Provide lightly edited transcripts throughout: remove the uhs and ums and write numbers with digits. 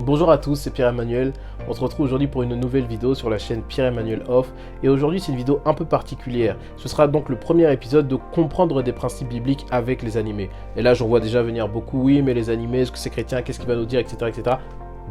Bonjour à tous, c'est Pierre-Emmanuel. On se retrouve aujourd'hui pour une nouvelle vidéo sur la chaîne Pierre-Emmanuel Off. Et aujourd'hui, c'est une vidéo un peu particulière. Ce sera donc le premier épisode de comprendre des principes bibliques avec les animés. Et là, j'en vois déjà venir beaucoup. Oui, mais les animés, est-ce que c'est chrétien? Qu'est-ce qu'il va nous dire, etc., etc.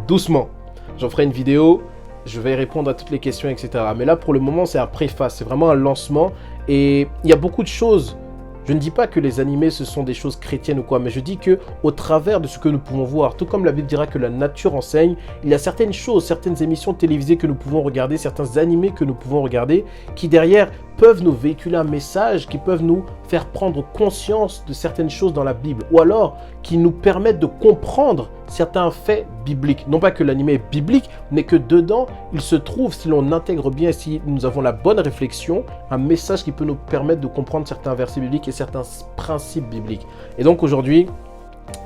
Doucement. J'en ferai une vidéo. Je vais répondre à toutes les questions, etc. Mais là, pour le moment, c'est un préface. C'est vraiment un lancement. Et il y a beaucoup de choses. Je ne dis pas que les animés, ce sont des choses chrétiennes ou quoi, mais je dis que au travers de ce que nous pouvons voir, tout comme la Bible dira que la nature enseigne, il y a certaines choses, certaines émissions télévisées que nous pouvons regarder, certains animés que nous pouvons regarder, qui derrière peuvent nous véhiculer un message, qui peuvent nous faire prendre conscience de certaines choses dans la Bible, ou alors qui nous permettent de comprendre certains faits bibliques. Non pas que l'animé est biblique, mais que dedans, il se trouve, si l'on intègre bien, si nous avons la bonne réflexion, un message qui peut nous permettre de comprendre certains versets bibliques et certains principes bibliques. Et donc aujourd'hui,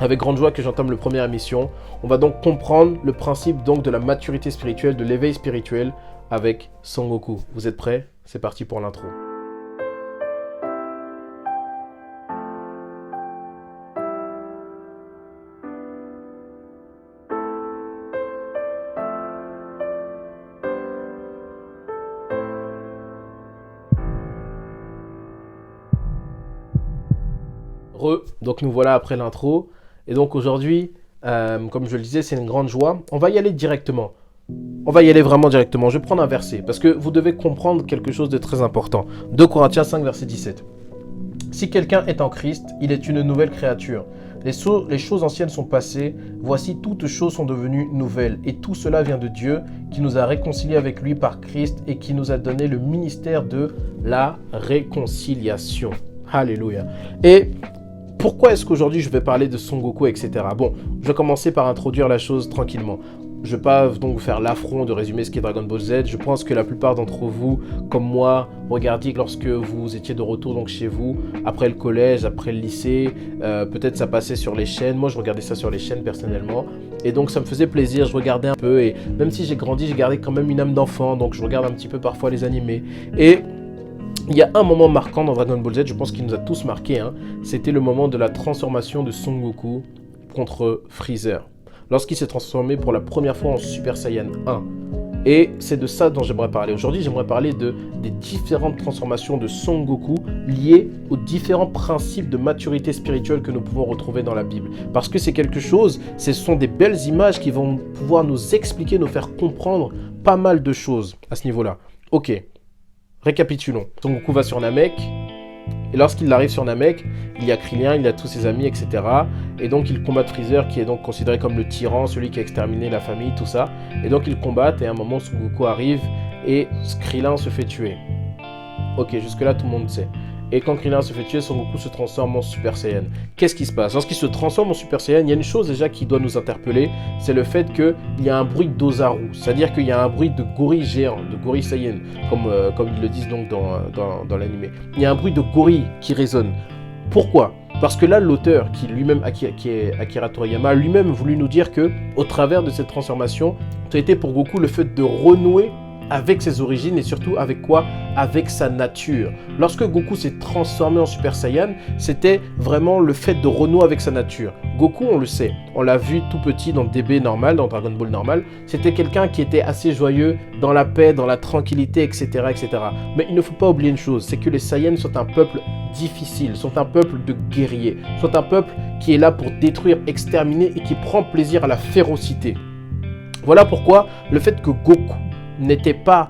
avec grande joie que j'entame le première émission, on va donc comprendre le principe donc de la maturité spirituelle, de l'éveil spirituel avec Son Goku. Vous êtes prêts? C'est parti pour l'intro. Donc nous voilà après l'intro. Et donc aujourd'hui, comme je le disais, c'est une grande joie. On va y aller directement. On va y aller vraiment directement. Je vais prendre un verset parce que vous devez comprendre quelque chose de très important. 2 Corinthiens 5, verset 17. Si quelqu'un est en Christ, il est une nouvelle créature. Les choses anciennes sont passées. Voici, toutes choses sont devenues nouvelles. Et tout cela vient de Dieu qui nous a réconciliés avec lui par Christ et qui nous a donné le ministère de la réconciliation. Alléluia. Et pourquoi est-ce qu'aujourd'hui je vais parler de Son Goku, etc. Bon, je vais commencer par introduire la chose tranquillement. Je ne vais pas donc vous faire l'affront de résumer ce qu'est Dragon Ball Z. Je pense que la plupart d'entre vous, comme moi, regardiez lorsque vous étiez de retour donc chez vous, après le collège, après le lycée, peut-être ça passait sur les chaînes. Moi, je regardais ça sur les chaînes personnellement. Et donc, ça me faisait plaisir, je regardais un peu. Et même si j'ai grandi, j'ai gardé quand même une âme d'enfant. Donc, je regarde un petit peu parfois les animés. Et il y a un moment marquant dans Dragon Ball Z, je pense qu'il nous a tous marqué, hein. C'était le moment de la transformation de Son Goku contre Freezer. Lorsqu'il s'est transformé pour la première fois en Super Saiyan 1. Et c'est de ça dont j'aimerais parler. Aujourd'hui, j'aimerais parler des différentes transformations de Son Goku liées aux différents principes de maturité spirituelle que nous pouvons retrouver dans la Bible. Parce que c'est quelque chose, ce sont des belles images qui vont pouvoir nous expliquer, nous faire comprendre pas mal de choses à ce niveau-là. Ok. Récapitulons. Son Goku va sur Namek, et lorsqu'il arrive sur Namek, il y a Krillin, il y a tous ses amis, etc. Et donc il combat Freezer, qui est donc considéré comme le tyran, celui qui a exterminé la famille, tout ça. Et donc ils combattent, et à un moment, Son Goku arrive, et Krillin se fait tuer. Ok, jusque-là, tout le monde sait. Et quand Krillin se fait tuer, Son Goku se transforme en Super Saiyan. Qu'est-ce qui se passe? Lorsqu'il se transforme en Super Saiyan, il y a une chose déjà qui doit nous interpeller, c'est le fait qu'il y a un bruit d'Ozaru, c'est-à-dire qu'il y a un bruit de gorille géant, de gorille Saiyan, comme ils le disent donc dans l'anime. Il y a un bruit de gorille qui résonne. Pourquoi? Parce que là, l'auteur, qui lui-même, qui est Akira Toriyama, a lui-même voulu nous dire que, au travers de cette transformation, ça a été pour Goku le fait de renouer avec ses origines et surtout avec quoi? Avec sa nature. Lorsque Goku s'est transformé en Super Saiyan, c'était vraiment le fait de renouer avec sa nature. Goku, on le sait, on l'a vu tout petit dans DB normal, dans Dragon Ball normal, c'était quelqu'un qui était assez joyeux, dans la paix, dans la tranquillité, etc., etc. Mais il ne faut pas oublier une chose, c'est que les Saiyans sont un peuple difficile, sont un peuple de guerriers, sont un peuple qui est là pour détruire, exterminer et qui prend plaisir à la férocité. Voilà pourquoi le fait que Goku n'était pas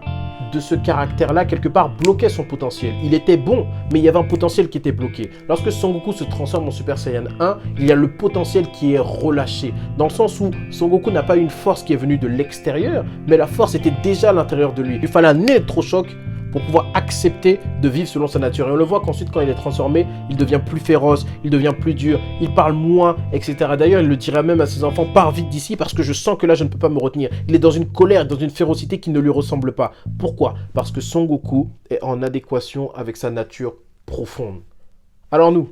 de ce caractère-là, quelque part, bloquait son potentiel. Il était bon, mais il y avait un potentiel qui était bloqué. Lorsque Son Goku se transforme en Super Saiyan 1, il y a le potentiel qui est relâché. Dans le sens où Son Goku n'a pas une force qui est venue de l'extérieur, mais la force était déjà à l'intérieur de lui. Il fallait un électrochoc pour pouvoir accepter de vivre selon sa nature. Et on le voit qu'ensuite, quand il est transformé, il devient plus féroce, il devient plus dur, il parle moins, etc. D'ailleurs, il le dira même à ses enfants, pars vite d'ici parce que je sens que là, je ne peux pas me retenir. Il est dans une colère, dans une férocité qui ne lui ressemble pas. Pourquoi? Parce que Son Goku est en adéquation avec sa nature profonde. Alors nous,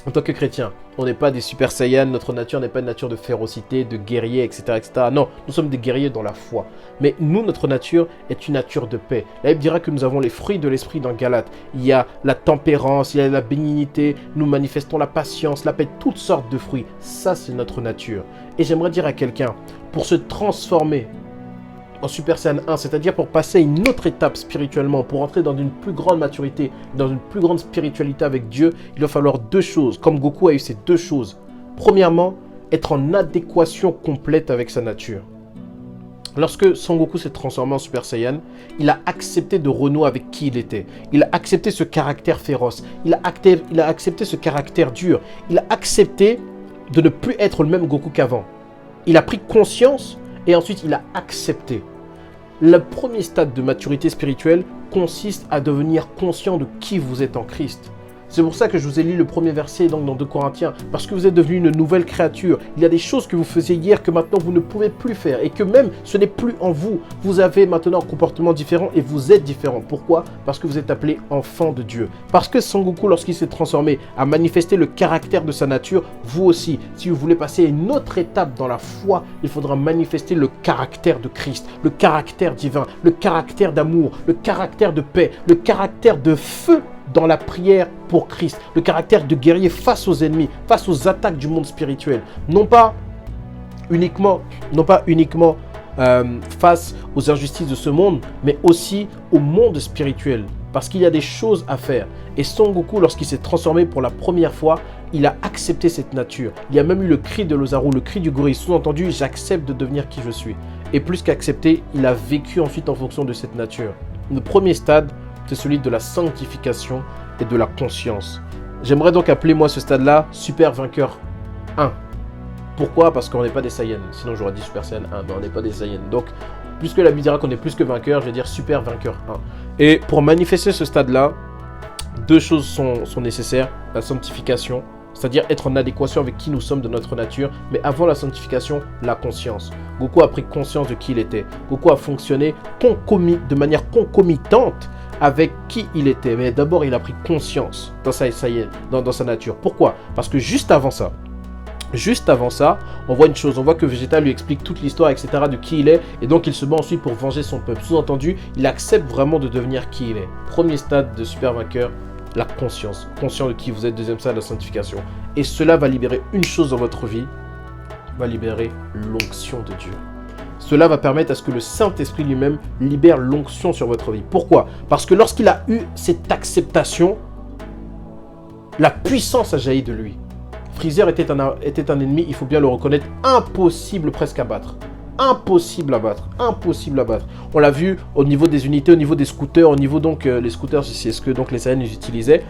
En tant que chrétien, on n'est pas des super saiyans, notre nature n'est pas une nature de férocité, de guerrier, etc., etc. Non, nous sommes des guerriers dans la foi. Mais nous, notre nature est une nature de paix. La Bible dira que nous avons les fruits de l'esprit dans Galates. Il y a la tempérance, il y a la bénignité, nous manifestons la patience, la paix, toutes sortes de fruits. Ça, c'est notre nature. Et j'aimerais dire à quelqu'un, pour se transformer en Super Saiyan 1, c'est-à-dire pour passer à une autre étape spirituellement, pour entrer dans une plus grande maturité, dans une plus grande spiritualité avec Dieu, il va falloir deux choses, comme Goku a eu ces deux choses. Premièrement, être en adéquation complète avec sa nature. Lorsque Son Goku s'est transformé en Super Saiyan, il a accepté de renouer avec qui il était. Il a accepté ce caractère féroce, il a accepté ce caractère dur, il a accepté de ne plus être le même Goku qu'avant. Il a pris conscience et ensuite, il a accepté. Le premier stade de maturité spirituelle consiste à devenir conscient de qui vous êtes en Christ. C'est pour ça que je vous ai lu le premier verset donc dans 2 Corinthiens, parce que vous êtes devenu une nouvelle créature. Il y a des choses que vous faisiez hier que maintenant vous ne pouvez plus faire et que même ce n'est plus en vous. Vous avez maintenant un comportement différent et vous êtes différent. Pourquoi? Parce que vous êtes appelé enfant de Dieu. Parce que Son Goku, lorsqu'il s'est transformé, a manifesté le caractère de sa nature, vous aussi. Si vous voulez passer à une autre étape dans la foi, il faudra manifester le caractère de Christ, le caractère divin, le caractère d'amour, le caractère de paix, le caractère de feu dans la prière pour Christ, le caractère de guerrier face aux ennemis, face aux attaques du monde spirituel. Non pas uniquement face aux injustices de ce monde, mais aussi au monde spirituel. Parce qu'il y a des choses à faire. Et Son Goku, lorsqu'il s'est transformé pour la première fois, il a accepté cette nature. Il y a même eu le cri de l'Ozaru, le cri du gorille. Sous-entendu, j'accepte de devenir qui je suis. Et plus qu'accepter, il a vécu ensuite en fonction de cette nature. Le premier stade, c'est celui de la sanctification et de la conscience. J'aimerais donc appeler moi ce stade-là Super Vainqueur 1. Pourquoi? Parce qu'on n'est pas des Saiyans. Sinon j'aurais dit Super Saiyan 1, mais on n'est pas des Saiyans. Donc, puisque la Bible dira qu'on est plus que vainqueur, je vais dire Super Vainqueur 1. Et pour manifester ce stade-là, deux choses sont nécessaires. La sanctification, c'est-à-dire être en adéquation avec qui nous sommes de notre nature, mais avant la sanctification, la conscience. Goku a pris conscience de qui il était. Goku a fonctionné de manière concomitante avec qui il était. Mais d'abord, il a pris conscience dans sa nature. Pourquoi? Parce que juste avant ça, on voit une chose. On voit que Vegeta lui explique toute l'histoire, etc. de qui il est. Et donc, il se bat ensuite pour venger son peuple. Sous-entendu, il accepte vraiment de devenir qui il est. Premier stade de super vainqueur, la conscience. Conscient de qui vous êtes. Deuxième stade, la sanctification. Et cela va libérer une chose dans votre vie. Va libérer l'onction de Dieu. Cela va permettre à ce que le Saint-Esprit lui-même libère l'onction sur votre vie. Pourquoi? Parce que lorsqu'il a eu cette acceptation, la puissance a jailli de lui. Freezer était un ennemi, il faut bien le reconnaître, impossible presque à battre. Impossible à battre. Impossible à battre. On l'a vu au niveau des unités, au niveau des scooters, au niveau donc, les scooters, c'est ce que donc les Saiyans utilisaient.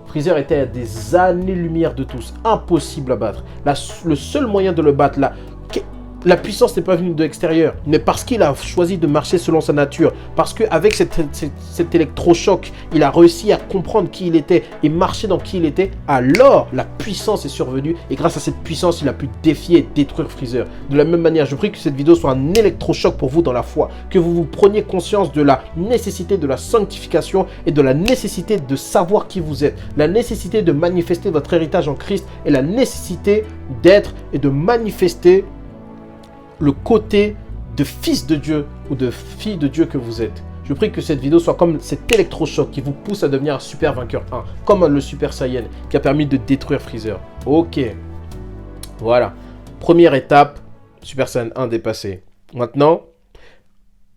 Freezer était à des années-lumière de tous. Impossible à battre. Le seul moyen de le battre, la puissance n'est pas venue de l'extérieur, mais parce qu'il a choisi de marcher selon sa nature, parce qu'avec cet électrochoc, il a réussi à comprendre qui il était et marcher dans qui il était, alors la puissance est survenue et grâce à cette puissance, il a pu défier et détruire Freezer. De la même manière, je prie que cette vidéo soit un électrochoc pour vous dans la foi, que vous preniez conscience de la nécessité de la sanctification et de la nécessité de savoir qui vous êtes, la nécessité de manifester votre héritage en Christ et la nécessité d'être et de manifester le côté de fils de Dieu ou de fille de Dieu que vous êtes. Je prie que cette vidéo soit comme cet électrochoc qui vous pousse à devenir un super vainqueur 1, comme le Super Saiyan qui a permis de détruire Freezer. Ok, voilà. Première étape, Super Saiyan 1 dépassé. Maintenant,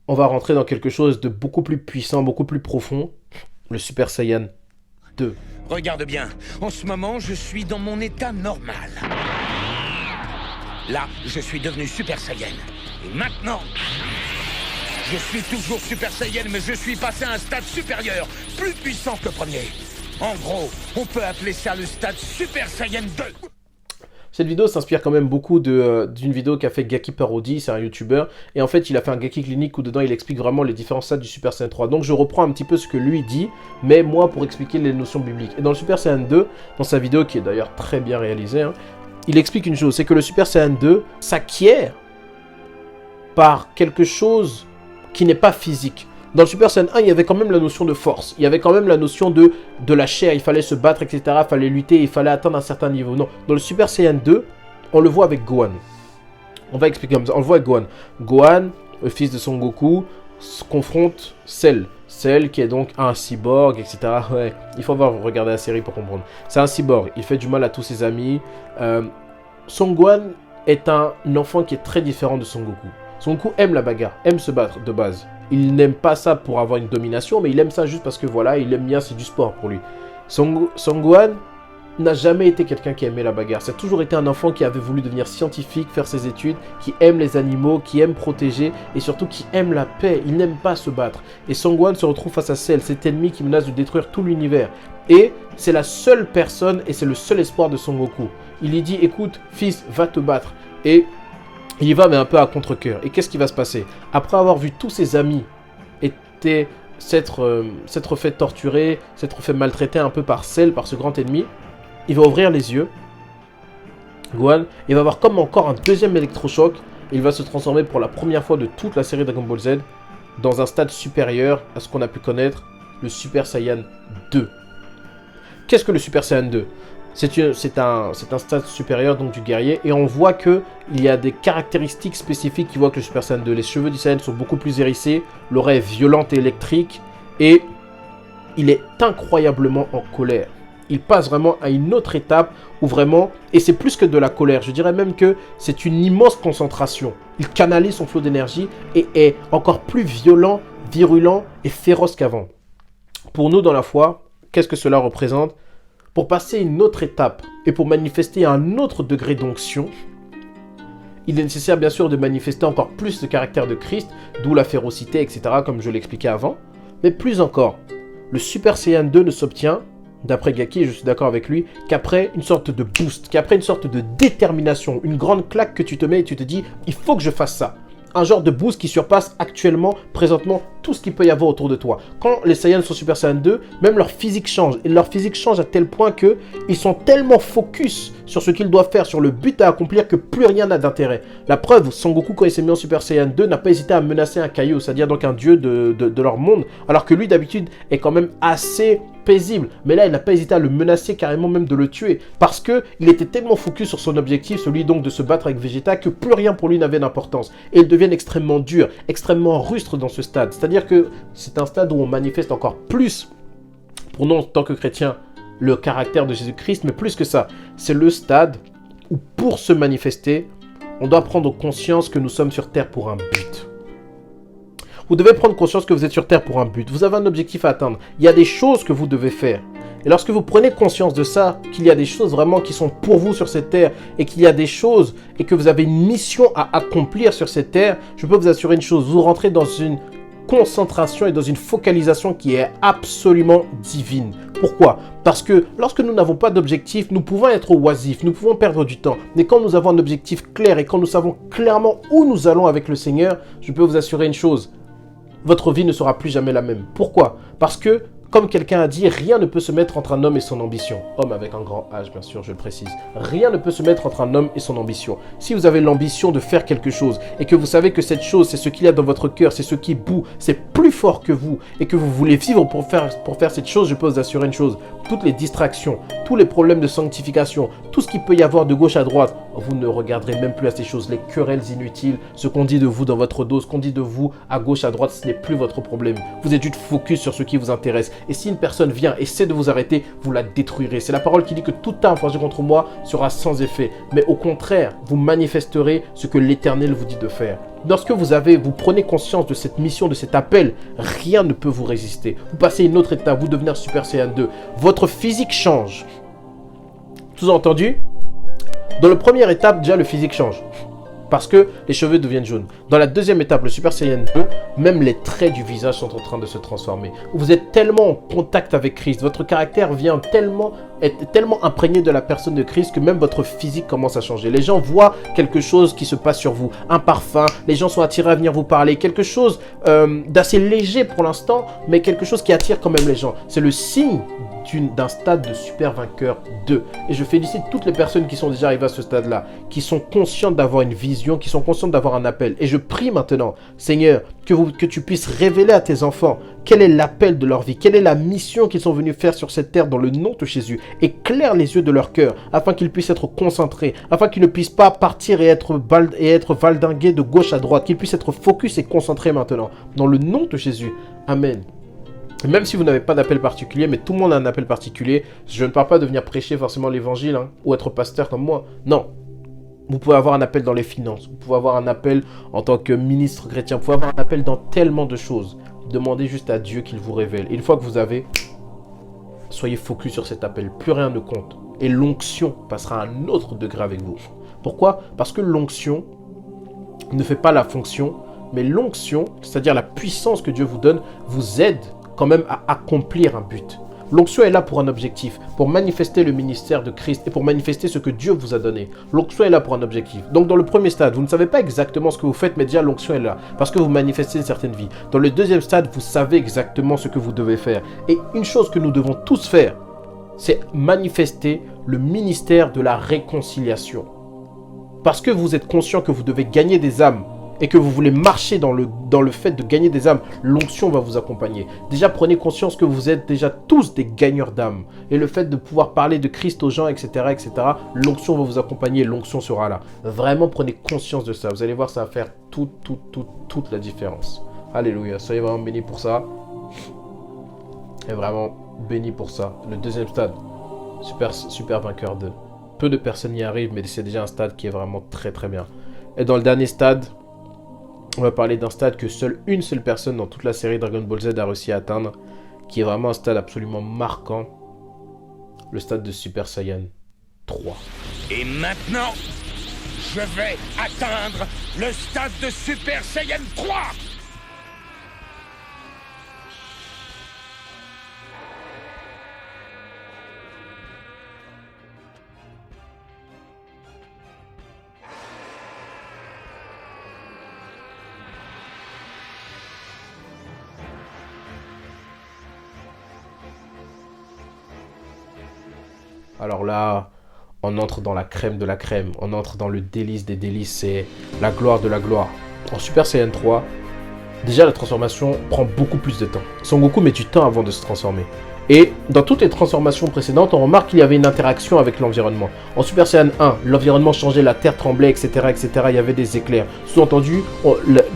on va rentrer dans quelque chose de beaucoup plus puissant, beaucoup plus profond, le Super Saiyan 2. Regarde bien, en ce moment, je suis dans mon état normal. Là, je suis devenu Super Saiyan. Et maintenant, je suis toujours Super Saiyan, mais je suis passé à un stade supérieur, plus puissant que le premier. En gros, on peut appeler ça le stade Super Saiyan 2. Cette vidéo s'inspire quand même beaucoup d'une vidéo qu'a fait Gaki Parody, c'est un YouTuber. Et en fait, il a fait un Gaki clinique où dedans, il explique vraiment les différents stades du Super Saiyan 3. Donc, je reprends un petit peu ce que lui dit, mais moi, pour expliquer les notions bibliques. Et dans le Super Saiyan 2, dans sa vidéo, qui est d'ailleurs très bien réalisée, hein, il explique une chose, c'est que le Super Saiyan 2 s'acquiert par quelque chose qui n'est pas physique. Dans le Super Saiyan 1, il y avait quand même la notion de force. Il y avait quand même la notion de la chair. Il fallait se battre, etc. Il fallait lutter, il fallait atteindre un certain niveau. Non, dans le Super Saiyan 2, on le voit avec Gohan. On va expliquer comme ça. On le voit avec Gohan. Gohan, le fils de Son Goku, confronte Cell. Cell qui est donc un cyborg, etc. Ouais, il faut regarder la série pour comprendre. C'est un cyborg. Il fait du mal à tous ses amis. Son Gohan est un enfant qui est très différent de Son Goku. Son Goku aime la bagarre, aime se battre de base. Il n'aime pas ça pour avoir une domination, mais il aime ça juste parce que voilà, il aime bien, c'est du sport pour lui. Son Gohan n'a jamais été quelqu'un qui aimait la bagarre. Ça a toujours été un enfant qui avait voulu devenir scientifique, faire ses études, qui aime les animaux, qui aime protéger et surtout qui aime la paix. Il n'aime pas se battre. Et Son Gohan se retrouve face à Cell, cet ennemi qui menace de détruire tout l'univers. Et c'est la seule personne et c'est le seul espoir de Son Goku. Il lui dit, écoute, fils, va te battre. Et il y va, mais un peu à contre-cœur. Et qu'est-ce qui va se passer? Après avoir vu tous ses amis s'être fait torturer, s'être fait maltraiter un peu par Cell, par ce grand ennemi, il va ouvrir les yeux, Gohan, il va avoir comme encore un deuxième électrochoc, et il va se transformer pour la première fois de toute la série Dragon Ball Z dans un stade supérieur à ce qu'on a pu connaître, le Super Saiyan 2. Qu'est-ce que le Super Saiyan 2? C'est un stade supérieur donc du guerrier, et on voit qu'il y a des caractéristiques spécifiques qui voient que le Super Saiyan 2, les cheveux du Saiyan sont beaucoup plus hérissés, l'oreille est violente et électrique, et il est incroyablement en colère. Il passe vraiment à une autre étape où vraiment, et c'est plus que de la colère, je dirais même que c'est une immense concentration. Il canalise son flot d'énergie et est encore plus violent, virulent et féroce qu'avant. Pour nous dans la foi, qu'est-ce que cela représente? Pour passer une autre étape et pour manifester un autre degré d'onction, il est nécessaire bien sûr de manifester encore plus le caractère de Christ, d'où la férocité, etc. comme je l'expliquais avant. Mais plus encore, le Super Saiyan 2 ne s'obtient, d'après Gaki, et je suis d'accord avec lui, qu'après une sorte de boost, qu'après une sorte de détermination, une grande claque que tu te mets et tu te dis « il faut que je fasse ça ». Un genre de boost qui surpasse actuellement, présentement, tout ce qu'il peut y avoir autour de toi. Quand les Saiyans sont Super Saiyan 2, même leur physique change. Et leur physique change à tel point qu'ils sont tellement focus sur ce qu'ils doivent faire, sur le but à accomplir, que plus rien n'a d'intérêt. La preuve, Son Goku, quand il s'est mis en Super Saiyan 2, n'a pas hésité à menacer un Kaio, c'est-à-dire donc un dieu de leur monde, alors que lui, d'habitude, est quand même assez paisible. Mais là, il n'a pas hésité à le menacer, carrément même de le tuer, parce qu'il était tellement focus sur son objectif, celui donc de se battre avec Vegeta, que plus rien pour lui n'avait d'importance. Et il devient extrêmement dur, extrêmement rustre dans ce stade. C'est-à-dire que c'est un stade où on manifeste encore plus, pour nous en tant que chrétiens, le caractère de Jésus-Christ, mais plus que ça, c'est le stade où pour se manifester, on doit prendre conscience que nous sommes sur Terre pour un but. Vous devez prendre conscience que vous êtes sur Terre pour un but. Vous avez un objectif à atteindre. Il y a des choses que vous devez faire. Et lorsque vous prenez conscience de ça, qu'il y a des choses vraiment qui sont pour vous sur cette terre, et qu'il y a des choses, et que vous avez une mission à accomplir sur cette terre, je peux vous assurer une chose, vous rentrez dans une concentration et dans une focalisation qui est absolument divine. Pourquoi? Parce que lorsque nous n'avons pas d'objectif, nous pouvons être oisifs, nous pouvons perdre du temps. Mais quand nous avons un objectif clair et quand nous savons clairement où nous allons avec le Seigneur, je peux vous assurer une chose, votre vie ne sera plus jamais la même. Pourquoi? Parce que, comme quelqu'un a dit, rien ne peut se mettre entre un homme et son ambition. Homme avec un grand H, bien sûr, je le précise. Rien ne peut se mettre entre un homme et son ambition. Si vous avez l'ambition de faire quelque chose et que vous savez que cette chose, c'est ce qu'il y a dans votre cœur, c'est ce qui bout, c'est plus fort que vous et que vous voulez vivre pour faire cette chose, je peux vous assurer une chose. Toutes les distractions, tous les problèmes de sanctification, tout ce qu'il peut y avoir de gauche à droite, vous ne regarderez même plus à ces choses. Les querelles inutiles, ce qu'on dit de vous dans votre dos, ce qu'on dit de vous à gauche, à droite, ce n'est plus votre problème. Vous êtes juste focus sur ce qui vous intéresse. Et si une personne vient et essaie de vous arrêter, vous la détruirez. C'est la parole qui dit que toute arme forgée contre moi sera sans effet. Mais au contraire, vous manifesterez ce que l'Éternel vous dit de faire. Lorsque vous prenez conscience de cette mission, de cet appel, rien ne peut vous résister. Vous passez une autre étape, vous devenez un Super Saiyan 2. Votre physique change. Sous-entendu, dans la première étape, déjà le physique change. Parce que les cheveux deviennent jaunes. Dans la deuxième étape, le Super Saiyan 2, même les traits du visage sont en train de se transformer. Vous êtes tellement en contact avec Christ, votre caractère est tellement imprégné de la personne de Christ que même votre physique commence à changer. Les gens voient quelque chose qui se passe sur vous, un parfum, les gens sont attirés à venir vous parler, quelque chose d'assez léger pour l'instant, mais quelque chose qui attire quand même les gens. C'est le signe d'un stade de super vainqueur 2. Et je félicite toutes les personnes qui sont déjà arrivées à ce stade-là, qui sont conscientes d'avoir une vision, qui sont conscientes d'avoir un appel. Et je prie maintenant, Seigneur, que tu puisses révéler à tes enfants quel est l'appel de leur vie, quelle est la mission qu'ils sont venus faire sur cette terre dans le nom de Jésus. Éclaire les yeux de leur cœur afin qu'ils puissent être concentrés, afin qu'ils ne puissent pas partir et être valdingués de gauche à droite, qu'ils puissent être focus et concentrés maintenant. Dans le nom de Jésus. Amen. Même si vous n'avez pas d'appel particulier, mais tout le monde a un appel particulier, je ne parle pas de venir prêcher forcément l'évangile ou être pasteur comme moi. Non. Vous pouvez avoir un appel dans les finances, vous pouvez avoir un appel en tant que ministre chrétien, vous pouvez avoir un appel dans tellement de choses. Demandez juste à Dieu qu'il vous révèle. Et une fois que vous avez, soyez focus sur cet appel, plus rien ne compte. Et l'onction passera à un autre degré avec vous. Pourquoi? Parce que l'onction ne fait pas la fonction, mais l'onction, c'est-à-dire la puissance que Dieu vous donne, vous aide quand même à accomplir un but. L'onction est là pour un objectif, pour manifester le ministère de Christ et pour manifester ce que Dieu vous a donné. L'onction est là pour un objectif. Donc dans le premier stade, vous ne savez pas exactement ce que vous faites, mais déjà l'onction est là, parce que vous manifestez une certaine vie. Dans le deuxième stade, vous savez exactement ce que vous devez faire. Et une chose que nous devons tous faire, c'est manifester le ministère de la réconciliation. Parce que vous êtes conscient que vous devez gagner des âmes, et que vous voulez marcher dans le fait de gagner des âmes, l'onction va vous accompagner. Déjà, prenez conscience que vous êtes déjà tous des gagneurs d'âmes. Et le fait de pouvoir parler de Christ aux gens, etc., l'onction va vous accompagner, l'onction sera là. Vraiment, prenez conscience de ça. Vous allez voir, ça va faire toute la différence. Alléluia. Soyez vraiment bénis pour ça. Et vraiment bénis pour ça. Le deuxième stade, super vainqueur 2. Peu de personnes y arrivent, mais c'est déjà un stade qui est vraiment très très bien. Et dans le dernier stade, on va parler d'un stade que une seule personne dans toute la série Dragon Ball Z a réussi à atteindre, qui est vraiment un stade absolument marquant, le stade de Super Saiyan 3. Et maintenant, je vais atteindre le stade de Super Saiyan 3. Alors là, on entre dans la crème de la crème, on entre dans le délice des délices, c'est la gloire de la gloire. En Super Saiyan 3, déjà la transformation prend beaucoup plus de temps. Son Goku met du temps avant de se transformer. Et dans toutes les transformations précédentes, on remarque qu'il y avait une interaction avec l'environnement. En Super Saiyan 1, l'environnement changeait, la terre tremblait, etc. Il y avait des éclairs. Sous-entendu,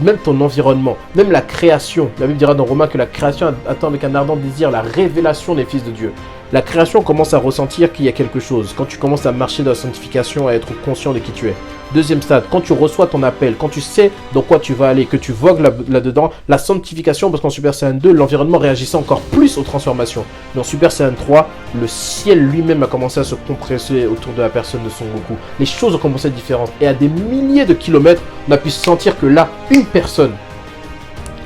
même ton environnement, même la création. La Bible dira dans Romains que la création attend avec un ardent désir la révélation des fils de Dieu. La création commence à ressentir qu'il y a quelque chose. Quand tu commences à marcher dans la sanctification, à être conscient de qui tu es. Deuxième stade, quand tu reçois ton appel, quand tu sais dans quoi tu vas aller, que tu vogues là-dedans, la sanctification, parce qu'en Super Saiyan 2, l'environnement réagissait encore plus aux transformations. Mais en Super Saiyan 3, le ciel lui-même a commencé à se compresser autour de la personne de Son Goku. Les choses ont commencé à être différentes. Et à des milliers de kilomètres, on a pu sentir que là, une personne,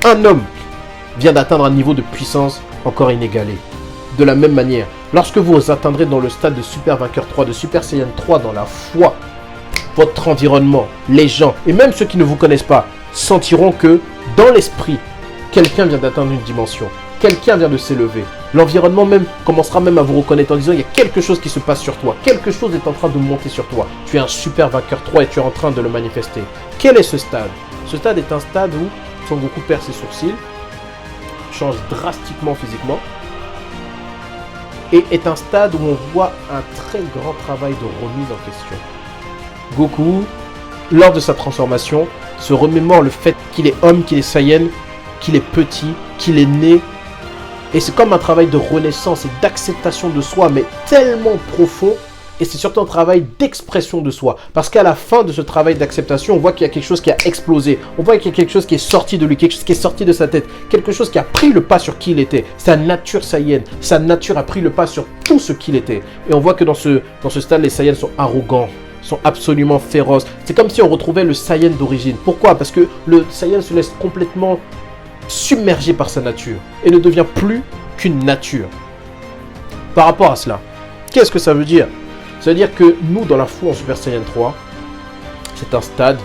un homme, vient d'atteindre un niveau de puissance encore inégalé. De la même manière, lorsque vous atteindrez dans le stade de Super Vainqueur 3, de Super Saiyan 3 dans la foi, votre environnement, les gens, et même ceux qui ne vous connaissent pas, sentiront que, dans l'esprit, quelqu'un vient d'atteindre une dimension. Quelqu'un vient de s'élever. L'environnement même commencera même à vous reconnaître en disant il y a quelque chose qui se passe sur toi. Quelque chose est en train de monter sur toi. Tu es un Super Vainqueur 3 et tu es en train de le manifester. Quel est ce stade? Ce stade est un stade où Son Goku perd ses sourcils, change drastiquement physiquement, et est un stade où on voit un très grand travail de remise en question. Goku, lors de sa transformation, se remémore le fait qu'il est homme, qu'il est Saiyan, qu'il est petit, qu'il est né. Et c'est comme un travail de renaissance et d'acceptation de soi, mais tellement profond. Et c'est surtout un travail d'expression de soi. Parce qu'à la fin de ce travail d'acceptation, on voit qu'il y a quelque chose qui a explosé. On voit qu'il y a quelque chose qui est sorti de lui, quelque chose qui est sorti de sa tête. Quelque chose qui a pris le pas sur qui il était. Sa nature Saiyan. Sa nature a pris le pas sur tout ce qu'il était. Et on voit que dans ce stade, les Saiyans sont arrogants, sont absolument féroces. C'est comme si on retrouvait le Saiyan d'origine. Pourquoi? Parce que le Saiyan se laisse complètement submergé par sa nature et ne devient plus qu'une nature. Par rapport à cela, qu'est-ce que ça veut dire? Ça veut dire que nous, dans la foi en Super Saiyan 3, c'est un stade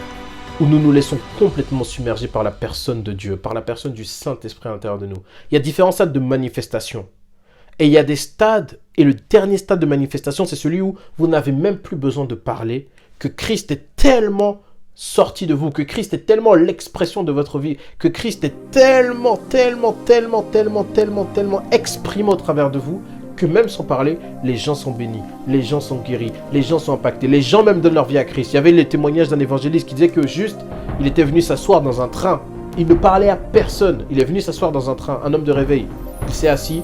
où nous nous laissons complètement submerger par la personne de Dieu, par la personne du Saint-Esprit à l'intérieur de nous. Il y a différents stades de manifestation. Et il y a des stades, et le dernier stade de manifestation, c'est celui où vous n'avez même plus besoin de parler, que Christ est tellement sorti de vous, que Christ est tellement l'expression de votre vie, que Christ est tellement exprimé au travers de vous, que même sans parler, les gens sont bénis, les gens sont guéris, les gens sont impactés, les gens même donnent leur vie à Christ. Il y avait les témoignages d'un évangéliste qui disait que juste, il était venu s'asseoir dans un train, il ne parlait à personne, il est venu s'asseoir dans un train, un homme de réveil, il s'est assis,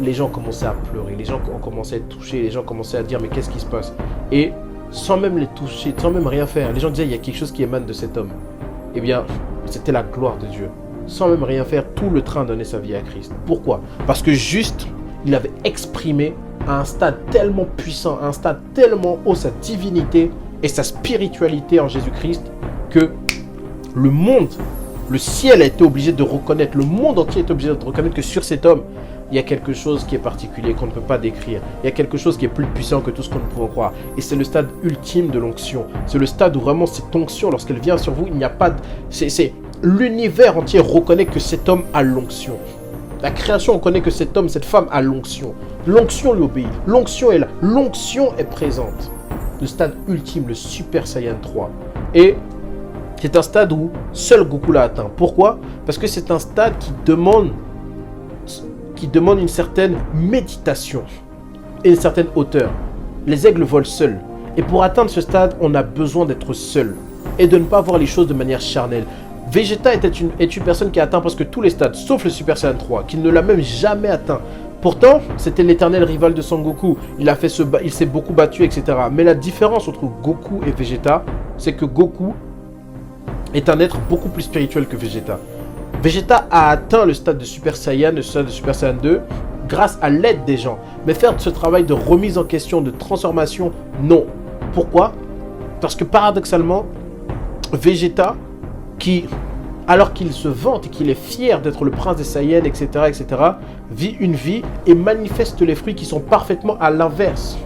les gens commençaient à pleurer, les gens ont commencé à être touchés, les gens commençaient à dire mais qu'est-ce qui se passe? Et sans même les toucher, sans même rien faire, les gens disaient il y a quelque chose qui émane de cet homme. Eh bien, c'était la gloire de Dieu. Sans même rien faire, tout le train donnait sa vie à Christ. Pourquoi? Parce que juste, il avait exprimé à un stade tellement puissant, à un stade tellement haut sa divinité et sa spiritualité en Jésus-Christ que le monde, le ciel a été obligé de reconnaître, le monde entier est obligé de reconnaître que sur cet homme, il y a quelque chose qui est particulier, qu'on ne peut pas décrire. Il y a quelque chose qui est plus puissant que tout ce qu'on ne peut croire. Et c'est le stade ultime de l'onction. C'est le stade où vraiment cette onction, lorsqu'elle vient sur vous, il n'y a pas de... C'est l'univers entier reconnaît que cet homme a l'onction. La création reconnaît que cet homme, cette femme a l'onction. L'onction lui obéit. L'onction est là. L'onction est présente. Le stade ultime, le Super Saiyan 3. Et c'est un stade où seul Goku l'a atteint. Pourquoi? Parce que c'est un stade qui demande une certaine méditation et une certaine hauteur. Les aigles volent seuls. Et pour atteindre ce stade, on a besoin d'être seul et de ne pas voir les choses de manière charnelle. Vegeta est une personne qui a atteint presque tous les stades, sauf le Super Saiyan 3, qui ne l'a même jamais atteint. Pourtant, c'était l'éternel rival de Son Goku. Il s'est beaucoup battu, etc. Mais la différence entre Goku et Vegeta, c'est que Goku est un être beaucoup plus spirituel que Vegeta. Vegeta a atteint le stade de Super Saiyan, le stade de Super Saiyan 2, grâce à l'aide des gens. Mais faire ce travail de remise en question, de transformation, non. Pourquoi? Parce que paradoxalement, Vegeta, alors qu'il se vante et qu'il est fier d'être le prince des Saiyans, etc., vit une vie et manifeste les fruits qui sont parfaitement à l'inverse.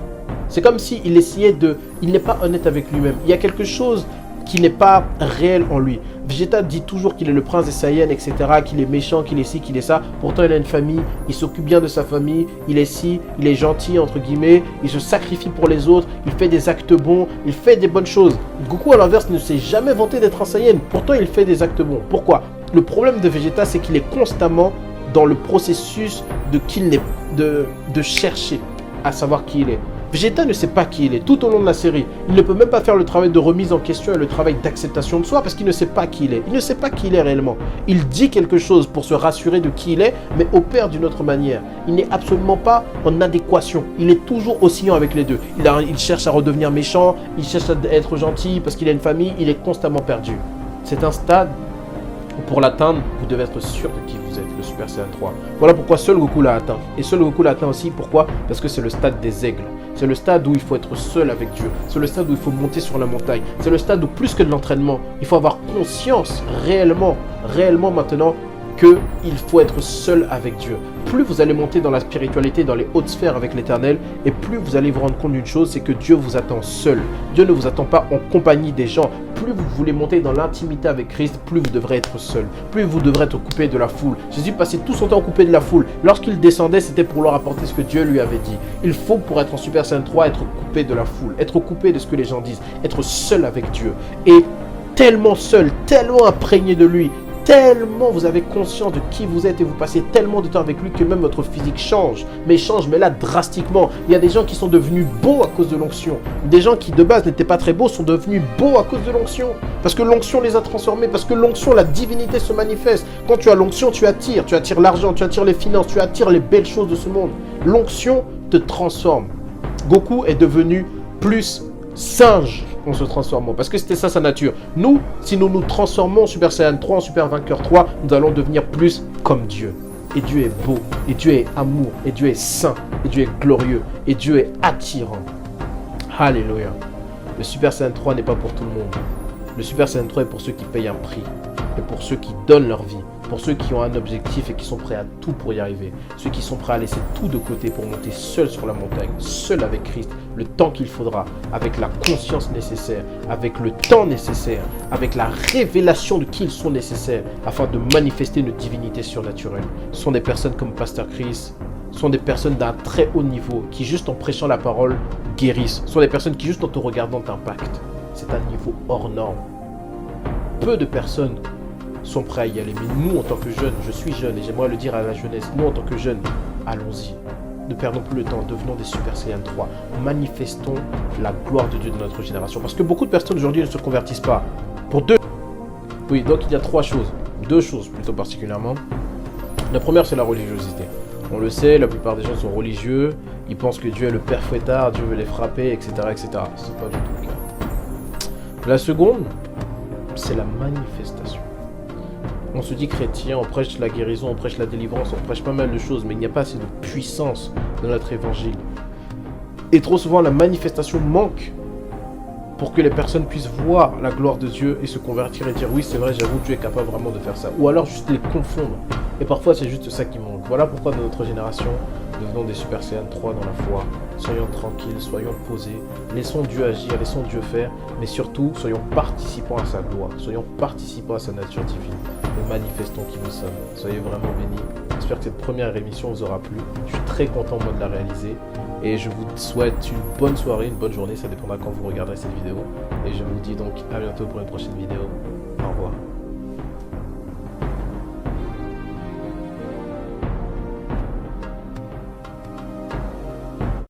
C'est comme s'il essayait de... Il n'est pas honnête avec lui-même. Il y a quelque chose qui n'est pas réel en lui. Vegeta dit toujours qu'il est le prince des Saiyans, etc., qu'il est méchant, qu'il est ci, qu'il est ça. Pourtant, il a une famille, il s'occupe bien de sa famille, il est ci, il est gentil, entre guillemets, il se sacrifie pour les autres, il fait des actes bons, il fait des bonnes choses. Goku, à l'inverse, ne s'est jamais vanté d'être un Saiyan. Pourtant, il fait des actes bons. Pourquoi? Le problème de Vegeta, c'est qu'il est constamment dans le processus de chercher à savoir qui il est. Vegeta ne sait pas qui il est tout au long de la série. Il ne peut même pas faire le travail de remise en question et le travail d'acceptation de soi parce qu'il ne sait pas qui il est. Il ne sait pas qui il est réellement. Il dit quelque chose pour se rassurer de qui il est, mais opère d'une autre manière. Il n'est absolument pas en adéquation. Il est toujours oscillant avec les deux. Il cherche à redevenir méchant, il cherche à être gentil parce qu'il a une famille, il est constamment perdu. C'est un stade où pour l'atteindre, vous devez être sûr de qui vous êtes, le Super Saiyan 3. Voilà pourquoi seul Goku l'a atteint. Et seul Goku l'a atteint aussi, pourquoi? Parce que c'est le stade des aigles. C'est le stade où il faut être seul avec Dieu. C'est le stade où il faut monter sur la montagne. C'est le stade où plus que de l'entraînement, il faut avoir conscience réellement maintenant qu'il faut être seul avec Dieu. Plus vous allez monter dans la spiritualité, dans les hautes sphères avec l'Éternel, et plus vous allez vous rendre compte d'une chose, c'est que Dieu vous attend seul. Dieu ne vous attend pas en compagnie des gens. Plus vous voulez monter dans l'intimité avec Christ, plus vous devrez être seul. Plus vous devrez être coupé de la foule. Jésus passait tout son temps coupé de la foule. Lorsqu'il descendait, c'était pour leur apporter ce que Dieu lui avait dit. Il faut, pour être en Super Saiyan 3, être coupé de la foule, être coupé de ce que les gens disent, être seul avec Dieu. Et tellement seul, tellement imprégné de lui, tellement vous avez conscience de qui vous êtes et vous passez tellement de temps avec lui que même votre physique change. Mais change, mais là drastiquement. Il y a des gens qui sont devenus beaux à cause de l'onction. Des gens qui de base n'étaient pas très beaux sont devenus beaux à cause de l'onction. Parce que l'onction les a transformés. Parce que l'onction, la divinité se manifeste. Quand tu as l'onction, tu attires. Tu attires l'argent, tu attires les finances, tu attires les belles choses de ce monde. L'onction te transforme. Goku est devenu plus singe en se transformant, parce que c'était ça sa nature. Nous, si nous nous transformons en Super Saiyan 3, en Super Vainqueur 3, nous allons devenir plus comme Dieu. Et Dieu est beau, et Dieu est amour, et Dieu est saint, et Dieu est glorieux, et Dieu est attirant. Alléluia. Le Super Saiyan 3 n'est pas pour tout le monde. Le Super Saiyan 3 est pour ceux qui payent un prix, et pour ceux qui donnent leur vie, pour ceux qui ont un objectif et qui sont prêts à tout pour y arriver, ceux qui sont prêts à laisser tout de côté pour monter seul sur la montagne, seul avec Christ, le temps qu'il faudra, avec la conscience nécessaire, avec le temps nécessaire, avec la révélation de qui ils sont nécessaires, afin de manifester une divinité surnaturelle. Ce sont des personnes comme Pasteur Chris, sont des personnes d'un très haut niveau, qui juste en prêchant la parole guérissent. Ce sont des personnes qui juste en te regardant t'impactent. C'est un niveau hors norme. Peu de personnes sont prêts à y aller. Mais nous, en tant que jeunes, je suis jeune et j'aimerais le dire à la jeunesse, nous, en tant que jeunes, allons-y. Ne perdons plus le temps, devenons des Super Saiyan 3. Manifestons la gloire de Dieu de notre génération. Parce que beaucoup de personnes aujourd'hui ne se convertissent pas. Pour deux. Oui, donc il y a trois choses. Deux choses plutôt particulièrement. La première, c'est la religiosité. On le sait, la plupart des gens sont religieux. Ils pensent que Dieu est le père fouettard, Dieu veut les frapper, etc. etc. C'est pas du tout le cas. La seconde, c'est la manifestation. On se dit chrétien, on prêche la guérison, on prêche la délivrance, on prêche pas mal de choses, mais il n'y a pas assez de puissance dans notre évangile. Et trop souvent, la manifestation manque pour que les personnes puissent voir la gloire de Dieu et se convertir et dire oui, c'est vrai, j'avoue, Dieu est capable vraiment de faire ça. Ou alors juste les confondre. Et parfois, c'est juste ça qui manque. Voilà pourquoi dans notre génération, devenons des Super Saiyan 3 dans la foi. Soyons tranquilles, soyons posés, laissons Dieu agir, laissons Dieu faire, mais surtout, soyons participants à sa gloire, soyons participants à sa nature divine, et manifestons qui nous sommes. Soyez vraiment bénis. J'espère que cette première émission vous aura plu. Je suis très content, moi, de la réaliser, et je vous souhaite une bonne soirée, une bonne journée, ça dépendra quand vous regarderez cette vidéo, et je vous dis donc à bientôt pour une prochaine vidéo. Au revoir.